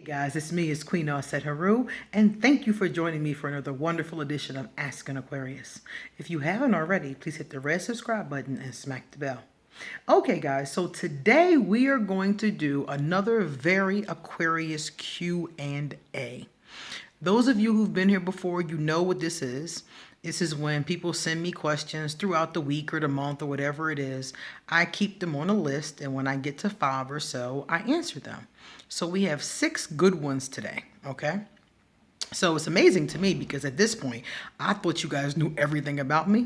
Guys, it's me, it's Queen Set Haru, and thank you for joining me for another wonderful edition of Ask an Aquarius. If you haven't already, please hit the red subscribe button and smack the bell. Okay, guys, so today we are going to do another very Aquarius Q&A. Those of you who've been here before, you know what this is. This is when people send me questions throughout the week or the month or whatever it is. I keep them on a list, and when I get to 5 or so, I answer them. So we have 6 good ones today, okay? So it's amazing to me because at this point, I thought you guys knew everything about me,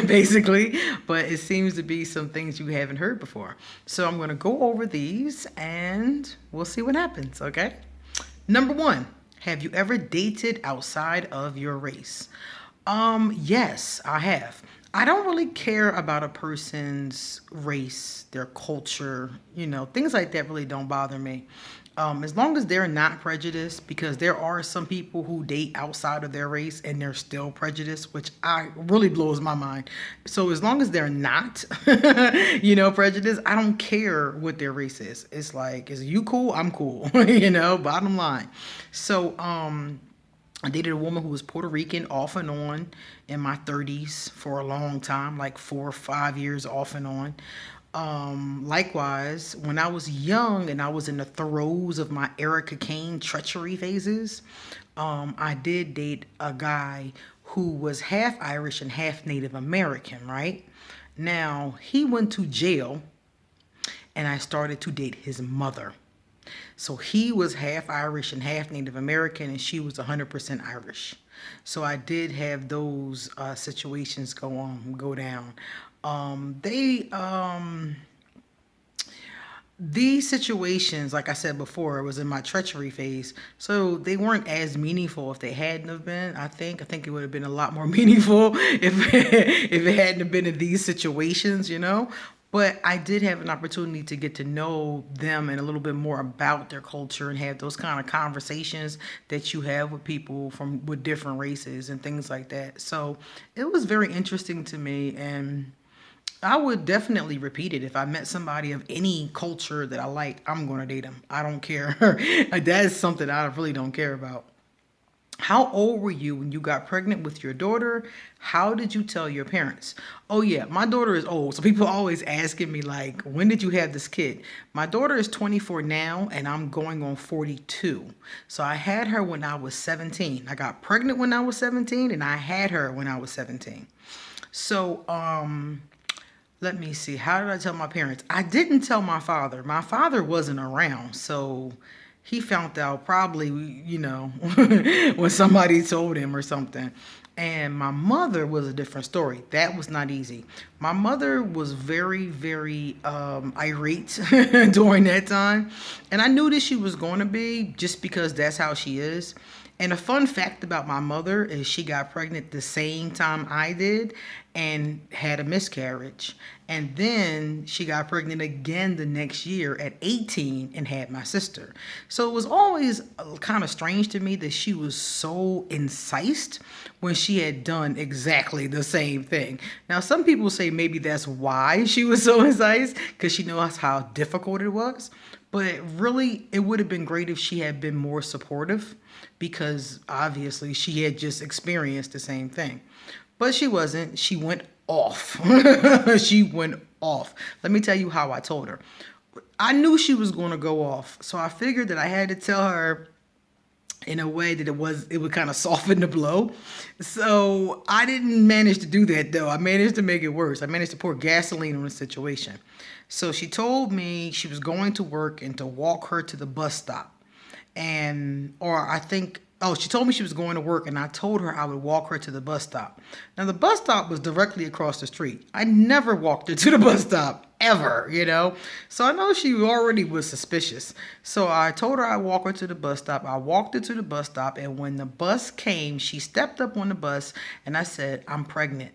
basically, but it seems to be some things you haven't heard before. So I'm going to go over these and we'll see what happens, okay? Number 1, have you ever dated outside of your race? Yes, I have. I don't really care about a person's race, their culture, things like that really don't bother me. As long as they're not prejudiced, because there are some people who date outside of their race and they're still prejudiced, which really blows my mind. So as long as they're not, prejudiced, I don't care what their race is. It's like, is you cool? I'm cool, bottom line. So, I dated a woman who was Puerto Rican off and on in my 30s for a long time, like 4 or 5 years off and on. Likewise, when I was young and I was in the throes of my Erica Kane treachery phases, I did date a guy who was half Irish and half Native American, right? Now, he went to jail and I started to date his mother. So he was half Irish and half Native American, and she was 100% Irish. So I did have those situations go down. These situations, like I said before, was in my treachery phase, so they weren't as meaningful if they hadn't have been. I think it would have been a lot more meaningful if it hadn't have been in these situations, But I did have an opportunity to get to know them and a little bit more about their culture and have those kind of conversations that you have with people with different races and things like that. So it was very interesting to me, and I would definitely repeat it. If I met somebody of any culture that I like, I'm going to date them. I don't care. That is something I really don't care about. How old were you when you got pregnant with your daughter? How did you tell your parents? Oh yeah, my daughter is old. So people always asking me like, when did you have this kid? My daughter is 24 now and I'm going on 42. So I had her when I was 17. I got pregnant when I was 17 and I had her when I was 17. So, let me see. How did I tell my parents? I didn't tell my father. My father wasn't around. So he found out probably, when somebody told him or something. And my mother was a different story. That was not easy. My mother was very, very irate during that time. And I knew that she was going to be just because that's how she is. And a fun fact about my mother is she got pregnant the same time I did and had a miscarriage. And then she got pregnant again the next year at 18 and had my sister. So it was always kind of strange to me that she was so incensed when she had done exactly the same thing. Now, some people say maybe that's why she was so incensed, because she knows how difficult it was. But really, it would have been great if she had been more supportive, because obviously she had just experienced the same thing. But she wasn't. She went off. She went off. Let me tell you how I told her. I knew she was going to go off. So I figured that I had to tell her in a way that it would kind of soften the blow. So I didn't manage to do that, though. I managed to make it worse. I managed to pour gasoline on the situation. So she told me she was going to work and to walk her to the bus stop. She told me she was going to work, and I told her I would walk her to the bus stop. Now, the bus stop was directly across the street. I never walked her to the bus stop, ever, So I know she already was suspicious. So I told her I'd walk her to the bus stop. I walked her to the bus stop, and when the bus came, she stepped up on the bus, and I said, "I'm pregnant."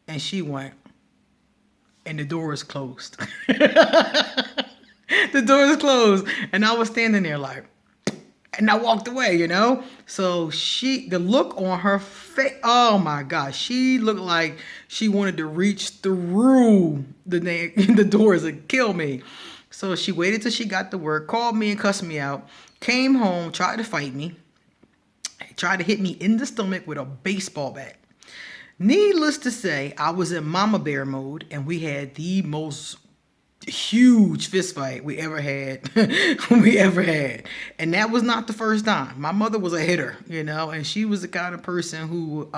And she went, and the door is closed. The door is closed, and I was standing there like, and I walked away, So the look on her face, oh my gosh, she looked like she wanted to reach through the doors and kill me. So she waited till she got to work, called me and cussed me out, came home, tried to fight me, tried to hit me in the stomach with a baseball bat. Needless to say, I was in mama bear mode, and we had the most huge fist fight we ever had. And that was not the first time. My mother was a hitter, and she was the kind of person who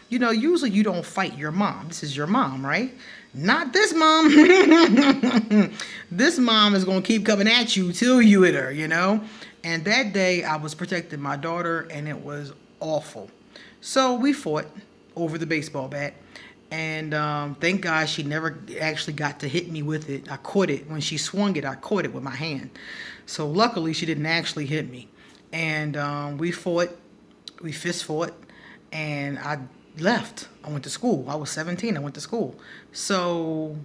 usually you don't fight your mom. This is your mom, right? Not this mom. This mom is going to keep coming at you till you hit her, and that day I was protecting my daughter, and it was awful. So we fought over the baseball bat. And thank God she never actually got to hit me with it. I caught it. When she swung it, I caught it with my hand. So luckily, she didn't actually hit me. And we fought. We fist fought. And I left. I went to school. I was 17. I went to school. So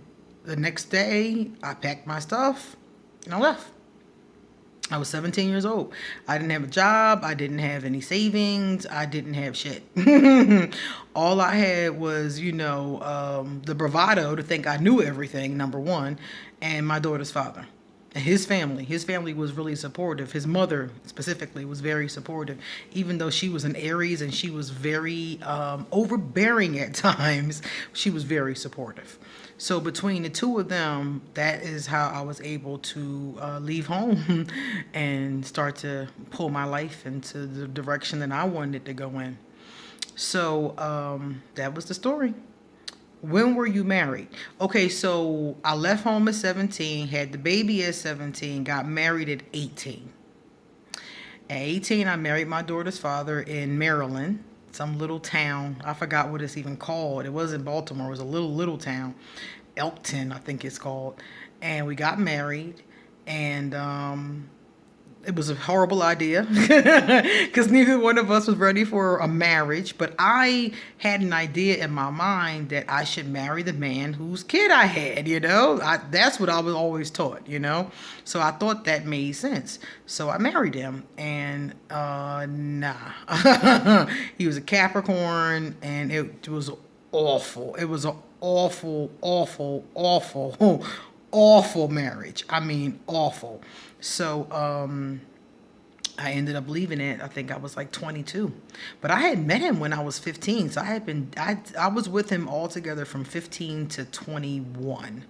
the next day, I packed my stuff and I left. I was 17 years old. I didn't have a job. I didn't have any savings. I didn't have shit. All I had was, the bravado to think I knew everything, number one, and my daughter's father. And his family. His family was really supportive. His mother, specifically, was very supportive. Even though she was an Aries and she was very overbearing at times, she was very supportive. So between the two of them, that is how I was able to leave home and start to pull my life into the direction that I wanted it to go in. So that was the story. When were you married? Okay, so I left home at 17, had the baby at 17, got married at 18. At 18, I married my daughter's father in Maryland, some little town. I forgot what it's even called. It wasn't Baltimore. It was a little town. Elkton, I think it's called. And we got married, and it was a horrible idea because neither one of us was ready for a marriage. But I had an idea in my mind that I should marry the man whose kid I had, That's what I was always taught, So I thought that made sense. So I married him, and nah. He was a Capricorn, and it was awful. It was an awful, awful, awful, awful marriage. I mean, awful. So I ended up leaving it. I think I was like 22, but I had met him when I was 15. So I was with him altogether from 15 to 21.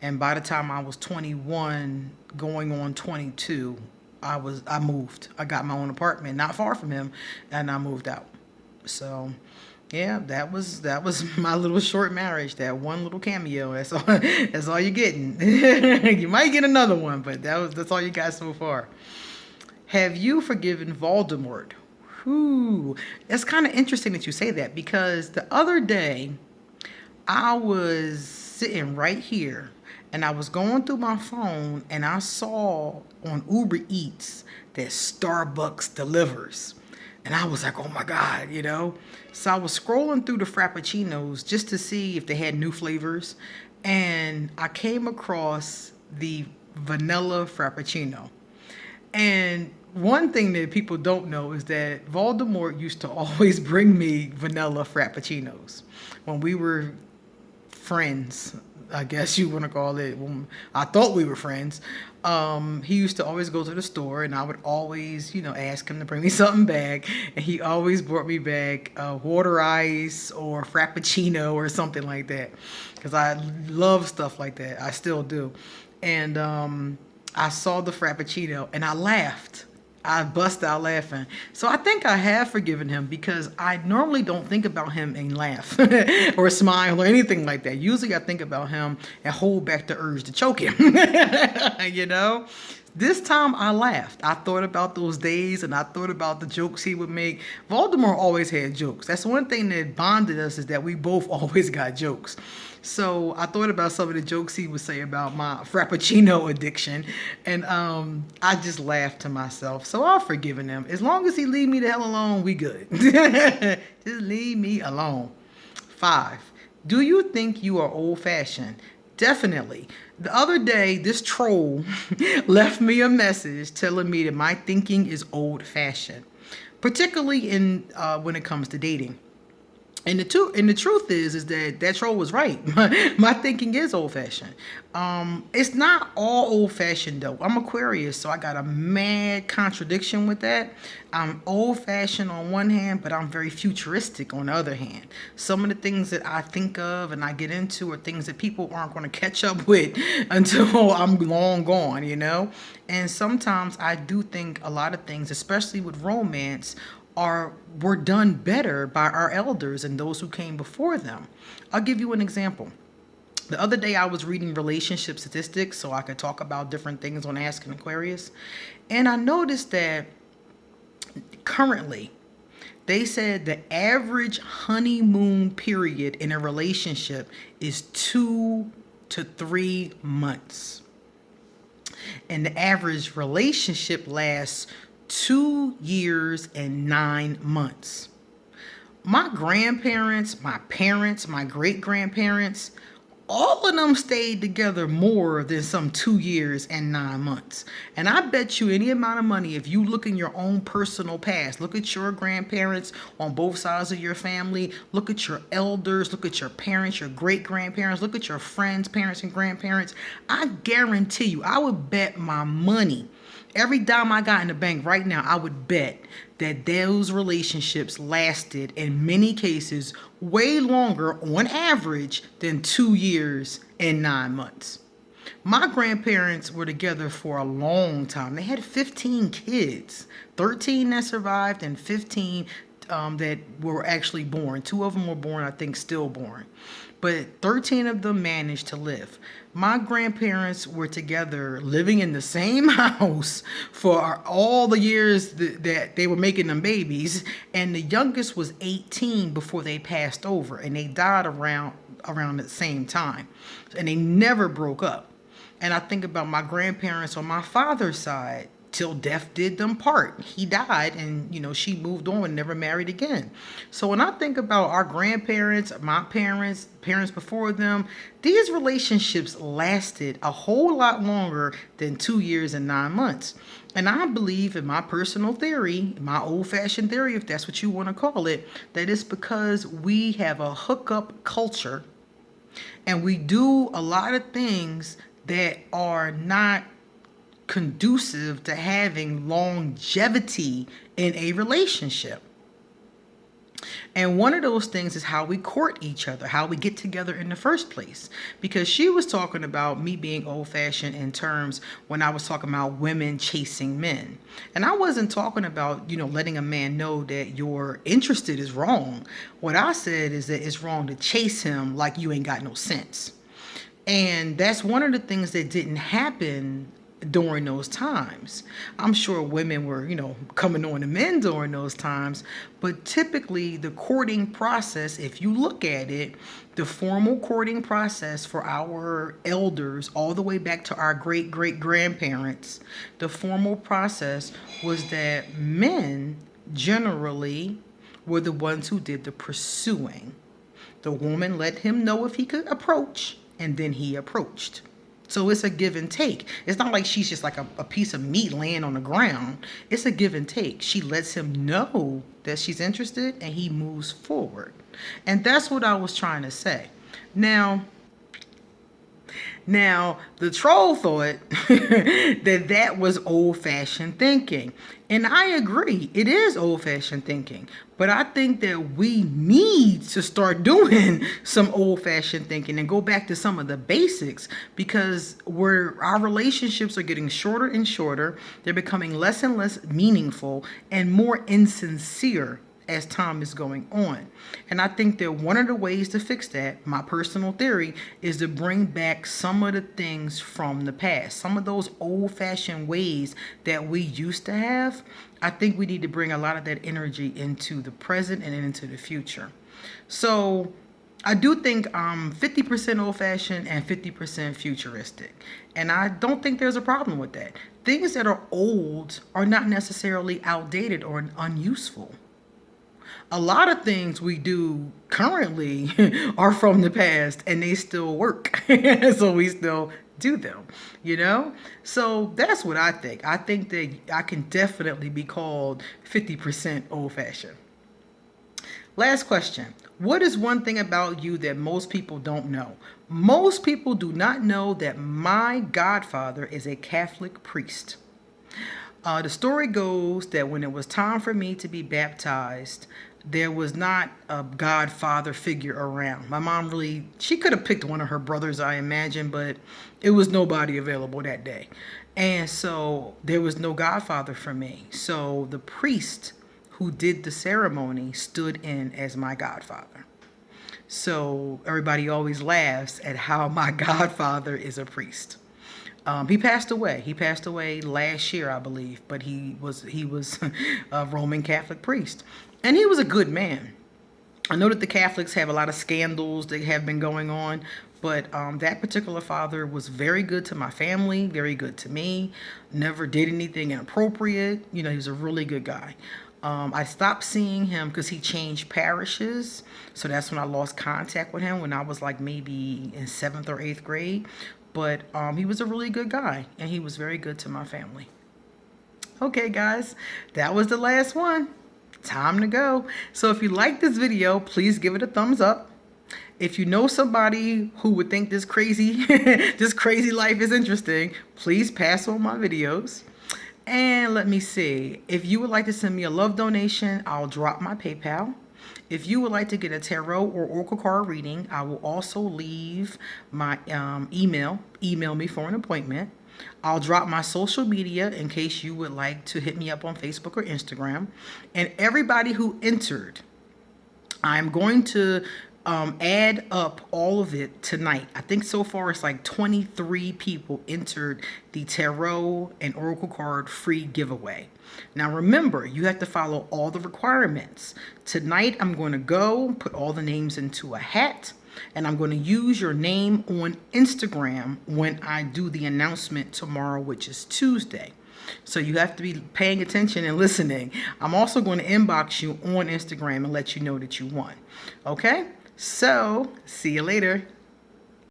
And by the time I was 21, going on 22, I moved. I got my own apartment, not far from him, and I moved out. So yeah, that was my little short marriage. That one little cameo. That's all you're getting. You might get another one, but that's all you got so far. Have you forgiven Voldemort? Whew. That's kind of interesting that you say that, because the other day I was sitting right here and I was going through my phone and I saw on Uber Eats that Starbucks delivers. And I was like, oh my God, So I was scrolling through the Frappuccinos just to see if they had new flavors. And I came across the vanilla Frappuccino. And one thing that people don't know is that Voldemort used to always bring me vanilla Frappuccinos when we were friends, I guess you want to call it. I thought we were friends. He used to always go to the store, and I would always, ask him to bring me something back. And he always brought me back water ice or Frappuccino or something like that, because I love stuff like that. I still do. And I saw the Frappuccino, and I laughed. I bust out laughing. So I think I have forgiven him, because I normally don't think about him and laugh or smile or anything like that. Usually I think about him and hold back the urge to choke him. This time I laughed. I thought about those days, and I thought about the jokes he would make. Voldemort always had jokes. That's one thing that bonded us, is that we both always got jokes. So I thought about some of the jokes he would say about my Frappuccino addiction, and I just laughed to myself. So I've forgiven him. As long as he leave me the hell alone, we good. Just leave me alone. 5. Do you think you are old-fashioned? Definitely. The other day, this troll left me a message telling me that my thinking is old-fashioned, particularly in when it comes to dating. And the truth is that that troll was right. My thinking is old fashioned. It's not all old fashioned though. I'm Aquarius, so I got a mad contradiction with that. I'm old fashioned on one hand, but I'm very futuristic on the other hand. Some of the things that I think of and I get into are things that people aren't going to catch up with until I'm long gone, you know? And sometimes I do think a lot of things, especially with romance, are were done better by our elders and those who came before them. I'll give you an example. The other day I was reading relationship statistics so I could talk about different things on Ask an Aquarius. And I noticed that currently they said the average honeymoon period in a relationship is 2 to 3 months. And the average relationship lasts 2 years and 9 months. My grandparents, my parents, my great grandparents, all of them stayed together more than some 2 years and 9 months. And I bet you any amount of money, if you look in your own personal past, look at your grandparents on both sides of your family, look at your elders, look at your parents, your great grandparents, look at your friends, parents, and grandparents. I guarantee you, I would bet my money. Every dime I got in the bank right now, I would bet that those relationships lasted in many cases way longer on average than 2 years and 9 months. My grandparents were together for a long time. They had 15 kids, 13 that survived and 15 that were actually born. Two of them were born, I think, stillborn. But 13 of them managed to live. My grandparents were together living in the same house for all the years that they were making them babies. And the youngest was 18 before they passed over. And they died around the same time. And they never broke up. And I think about my grandparents on my father's side. Till death did them part. He died and, she moved on and never married again. So when I think about our grandparents, my parents, parents before them, these relationships lasted a whole lot longer than 2 years and 9 months. And I believe in my personal theory, my old-fashioned theory, if that's what you want to call it, that it's because we have a hookup culture and we do a lot of things that are not conducive to having longevity in a relationship. And one of those things is how we court each other, how we get together in the first place. Because she was talking about me being old-fashioned in terms when I was talking about women chasing men. And I wasn't talking about, letting a man know that you're interested is wrong. What I said is that it's wrong to chase him like you ain't got no sense. And that's one of the things that didn't happen during those times. I'm sure women were, coming on to men during those times, but typically the courting process, if you look at it, the formal courting process for our elders all the way back to our great great grandparents, the formal process was that men generally were the ones who did the pursuing. The woman let him know if he could approach, and then he approached. So it's a give and take. It's not like she's just like a piece of meat laying on the ground. It's a give and take. She lets him know that she's interested and he moves forward. And that's what I was trying to say. Now, the troll thought that was old-fashioned thinking. And I agree, it is old-fashioned thinking. But I think that we need to start doing some old-fashioned thinking and go back to some of the basics, because our relationships are getting shorter and shorter. They're becoming less and less meaningful and more insincere as time is going on. And I think that one of the ways to fix that, my personal theory, is to bring back some of the things from the past. Some of those old-fashioned ways that we used to have. I think we need to bring a lot of that energy into the present and into the future. So I do think 50% old-fashioned and 50% futuristic. And I don't think there's a problem with that. Things that are old are not necessarily outdated or unuseful. A lot of things we do currently are from the past and they still work. So we still do them, So that's what I think. I think that I can definitely be called 50% old-fashioned. Last question. What is one thing about you that most people don't know? Most people do not know that my godfather is a Catholic priest. The story goes that when it was time for me to be baptized, there was not a godfather figure around. My mom really, she could have picked one of her brothers, I imagine, but it was nobody available that day. And so there was no godfather for me. So the priest who did the ceremony stood in as my godfather. So everybody always laughs at how my godfather is a priest. He passed away. He passed away last year, I believe, but he was a Roman Catholic priest, and he was a good man. I know that the Catholics have a lot of scandals that have been going on, but that particular father was very good to my family, very good to me, never did anything inappropriate. You know, he was a really good guy. I stopped seeing him because he changed parishes. So that's when I lost contact with him, when I was like maybe in 7th or 8th grade. But he was a really good guy, and he was very good to my family. Okay, guys, that was the last one. Time to go. So if you like this video, please give it a thumbs up. If you know somebody who would think this crazy life is interesting, please pass on my videos. And let me see. If you would like to send me a love donation, I'll drop my PayPal. If you would like to get a tarot or oracle card reading, I will also leave my email. Email me for an appointment. I'll drop my social media in case you would like to hit me up on Facebook or Instagram. And everybody who entered, I'm going to add up all of it tonight. I think so far it's like 23 people entered the tarot and oracle card free giveaway. Now remember, you have to follow all the requirements. Tonight I'm going to go put all the names into a hat, and I'm going to use your name on Instagram when I do the announcement tomorrow, which is Tuesday. So you have to be paying attention and listening. I'm also going to inbox you on Instagram and let you know that you won. Okay? So, see you later.